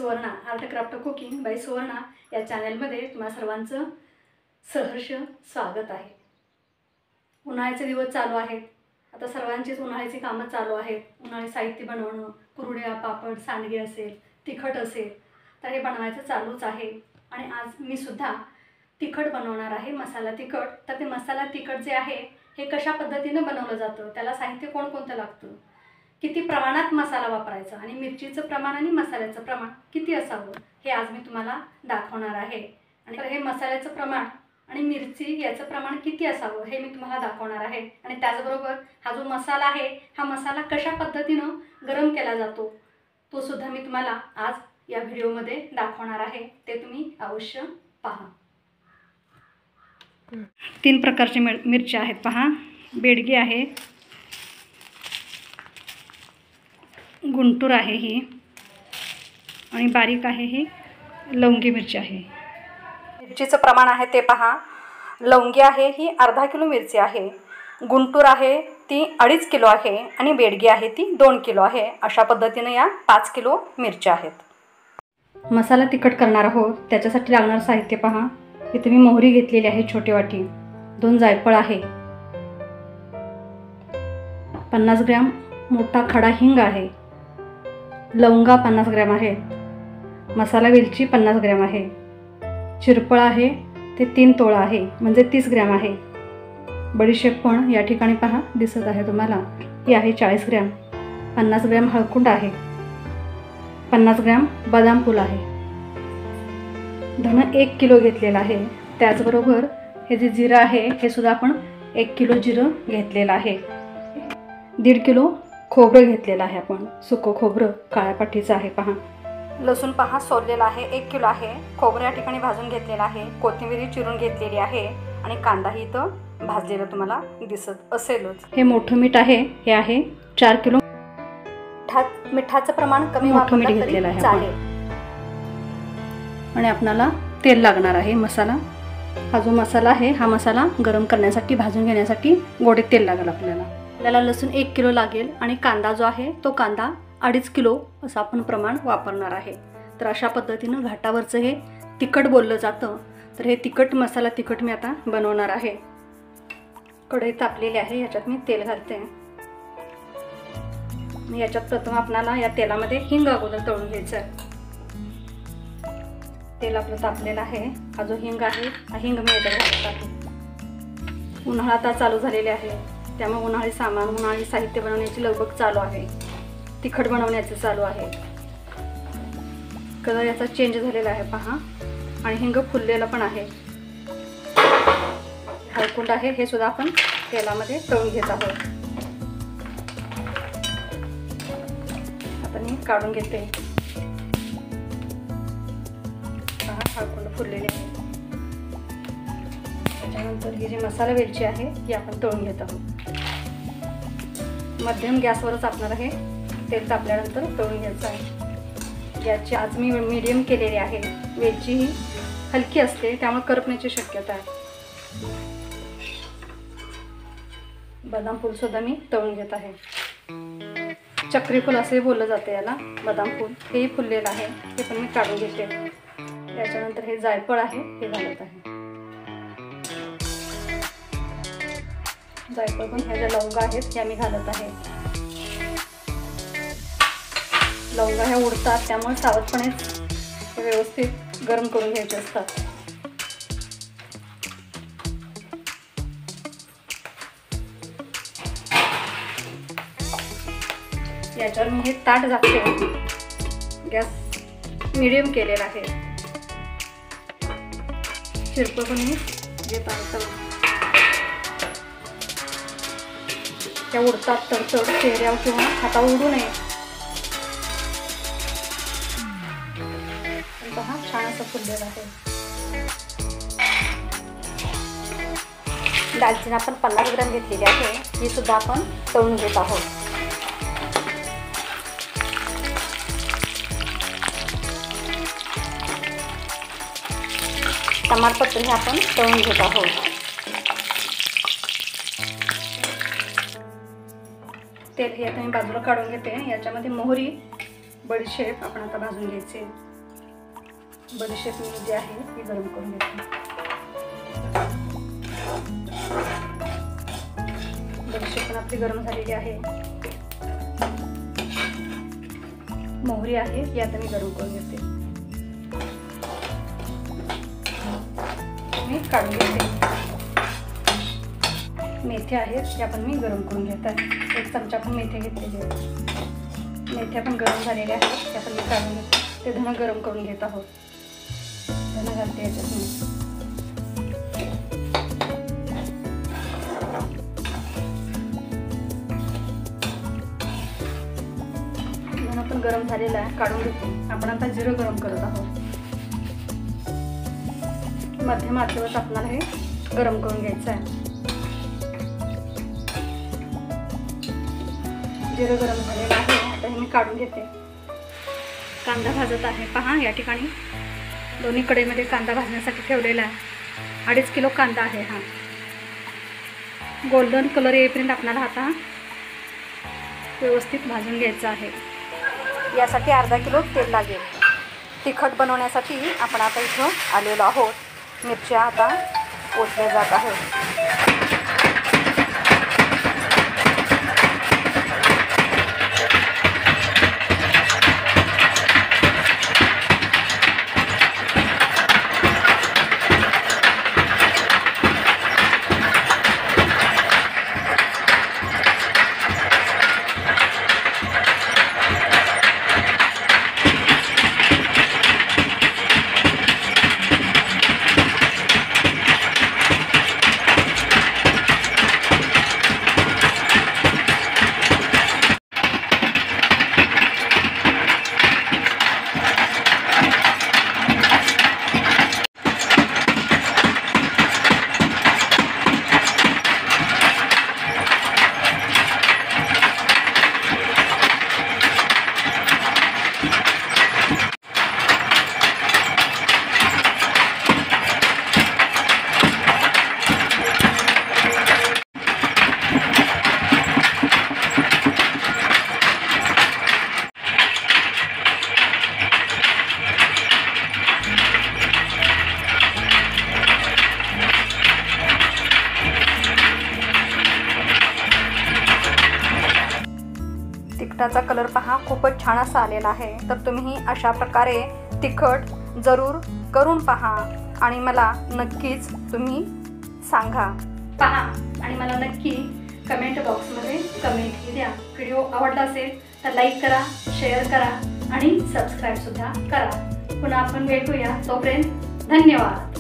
Suvarna art craft cooking by Suvarna या चॅनलमध्ये तुम्हा सर्वांचं सहर्ष स्वागत आहे। उन्हाळ्याचे दिवस चालू आहेत। आता सर्वांचीच उन्हाळ्याची कामं चालू आहेत। उन्हाळी साहित्य बनवणं, कुरड्या, पापड, सांडगे असेल, तिखट असेल तर हे बनवायचं चालूच आहे। आणि आज मी सुद्धा तिखट बनवणार आहे, मसाला तिखट। तर ते मसाला तिखट जे आहे हे कशा पद्धतीने बनवलं जातं, त्याला साहित्य कोणकोणतं लागतं, किती प्रमाणात मसाला वापरायचा आणि मिरचीचं प्रमाण आणि मसाल्याचं प्रमाण किती असावं हे आज मी तुम्हाला दाखवणार आहे। आणि हे मसाल्याचं प्रमाण आणि मिरची याचं प्रमाण किती असावं हे मी तुम्हाला दाखवणार आहे। आणि त्याचबरोबर हा जो मसाला आहे हा मसाला कशा पद्धतीनं गरम केला जातो तो सुद्धा मी तुम्हाला आज या व्हिडिओमध्ये दाखवणार आहे, ते तुम्ही अवश्य पहा। 3 प्रकारचे मिरच्या आहेत पहा। बेडगी आहे, गुंटूर आहे ही, आणि बारीक आहे ही लवंगी मिरची आहे। मिरचीचं प्रमाण आहे ते पहा। लवंगी आहे ही अर्धा किलो मिरची आहे, गुंटूर आहे ती 2.5 किलो आहे आणि बेडगी आहे ती 2 किलो आहे। अशा पद्धतीने या 5 किलो मिरच्या आहेत। मसाला तिखट करणार आहोत त्याच्यासाठी लागणार साहित्य पहा। इथे मी मोहरी घेतलेली आहे छोटी वाटी, 2 जायफळ आहे, 50 ग्रॅम मोठा खडा हिंग आहे, लवंगा 50 ग्रॅम आहे, मसाला वेलची 50 ग्रॅम आहे, चिरफळ आहे ते 3 तोळा आहे म्हणजे 30 ग्रॅम आहे। बडीशेप पण या ठिकाणी पहा दिसत आहे तुम्हाला, ही आहे 40 ग्रॅम, 50 ग्रॅम हळकुंड आहे, 50 ग्रॅम बदाम फूल आहे, धन 1 किलो घेतलेला आहे। त्याचबरोबर हे जे जिरं आहे हे सुद्धा आपण 1 किलो जिरं घेतलेलं आहे। 1.5 किलो खोबरं घेतलेलं आहे आपण, सुकं खोबरं काळ्या पाठीचं आहे पहा। लसूण पहा सोललेला आहे 1 किलो आहे, खोबरं या ठिकाणी भाजून घेतलेलं आहे, कोथिंबीर चिरून घेतलेली आहे आणि कांदाही इथं भाजलेला तुम्हाला दिसत असेलच। हे मोठं मीठ आहे, हे आहे 4 किलो। मिठाचं प्रमाण कमी वापरलं तरी चालेल। आणि आपल्याला तेल लागणार आहे। मसाला हा जो मसाला आहे हा मसाला गरम करण्यासाठी भाजून घेण्यासाठी गोडे तेल लागेल आपल्याला लसूण 1 किलो लागेल आणि कांदा जो आहे तो कांदा 2.5 किलो असं आपण प्रमाण वापरणार आहे। तर अशा पद्धतीनं घाटावरचं हे तिखट बोललं जातं। तर हे तिखट मसाला तिखट मी आता बनवणार आहे। कढई तापलेली आहे, याच्यात मी तेल घालते। याच्यात प्रथम आपल्याला या तेलामध्ये हिंग अगोदर तळून घ्यायचं आहे। तेल आपलं तापलेलं आहे, हा जो हिंग आहे हा हिंग मी याच्यात घालत आहे। उन्हाळा आता चालू झालेले आहे, त्यामुळे उन्हाळी सामान उन्हाळी साहित्य बनवण्याची लगबग चालू आहे, तिखट बनवण्याचं चालू आहे। कलर याचा चेंज झालेला आहे पहा, आणि हिंग फुललेला पण आहे। हळकुंड आहे हे सुद्धा आपण तेलामध्ये तळून घेत आहोत। आता मी काढून घेते पहा, हळकुंड फुललेले आहे। त्याच्यानंतर ही जी मसाला वेलची आहे ही आपण तळून घेत आहोत। मध्यम गॅसवरच आपल्याला हे तेल तापल्यानंतर तळून घ्यायचं आहे। गॅसची आज मी मीडियम केलेली आहे। वेलची ही हलकी असते त्यामुळे करपण्याची शक्यता आहे। बदाम फूल सुद्धा मी तळून घेत आहे। चक्री फूल असे बोललं जाते याला, बदाम फूल हेही फुललेलं आहे, हे पण मी काढून घेते। त्याच्यानंतर हे जायफळ आहे हे घालत आहे। जायफळ पण ह्या ज्या लवंगा आहेत ह्या मी घालत आहे। लवंगा ह्या उडतात त्यामुळे सावधपणेच व्यवस्थित गरम करून घ्यायचे असतात। याच्यावर मी हे ताट झाकते, गॅस मीडियम केलेला आहे। चिरपळ पण मी घेत आहे, त्या उडतात तडतड चेहऱ्यावर किंवा हातावर उडू नये। पहा छान असं फुललेलं आहे। दालचिनी आपण 50 ग्रॅम घेतलेली आहे, ही सुद्धा आपण तळून घेत आहोत। तमालपत्र हे आपण तळून घेत आहोत। तेल हे आता मी बाजूला काढून घेते। याच्यामध्ये मोहरी बडीशेप आपण आता भाजून घ्यायचे। बडीशेप मी जी आहे ती गरम करून घेते. बडीशेप पण आपली गरम झालेली आहे. मोहरी आहे ती आता मी गरम करून घेते. मी काढून घेते. मेथ्या आहेत त्या पण मी गरम करून घेत आहे. 1 चमचा पण मेथ्या घेतलेले आहेत. मेथ्या पण गरम झालेल्या आहेत त्या पण मी काढून घेते. ते धन गरम करून घेत आहोत. धन घालते याच्यात मी. धन पण गरम झालेला आहे, काढून घेते. आपण आता जिरं गरम करत आहोत. मध्यम आचेवर आपल्याला हे गरम करून घ्यायचं आहे. जिरं गरम झालेलं आहे, आता हे मी काढून घेते. कांदा भाजत आहे. पहा या ठिकाणी दोन्ही कढईमध्ये कांदा भाजण्यासाठी ठेवलेला आहे. 2.5 किलो कांदा आहे हा. गोल्डन कलर येईपर्यंत आपल्याला आता व्यवस्थित भाजून घ्यायचं आहे. यासाठी अर्धा किलो तेल लागेल. तिखट बनवण्यासाठी आपण आता इथं आलेलो आहोत. मिरच्या आता ओतल्या जात आहेत. तिखटाचा कलर पहा खूपच छान असा आलेला आहे. तर तुम्ही अशा प्रकारे तिखट जरूर करून पहा आणि मला नक्कीच तुम्ही सांगा. पहा आणि मला नक्की कमेंट बॉक्समध्ये कमेंट द्या. व्हिडिओ आवडला असेल तर लाईक करा, शेअर करा आणि सबस्क्राईब सुद्धा करा. पुन्हा आपण भेटूया. तोपर्यंत धन्यवाद.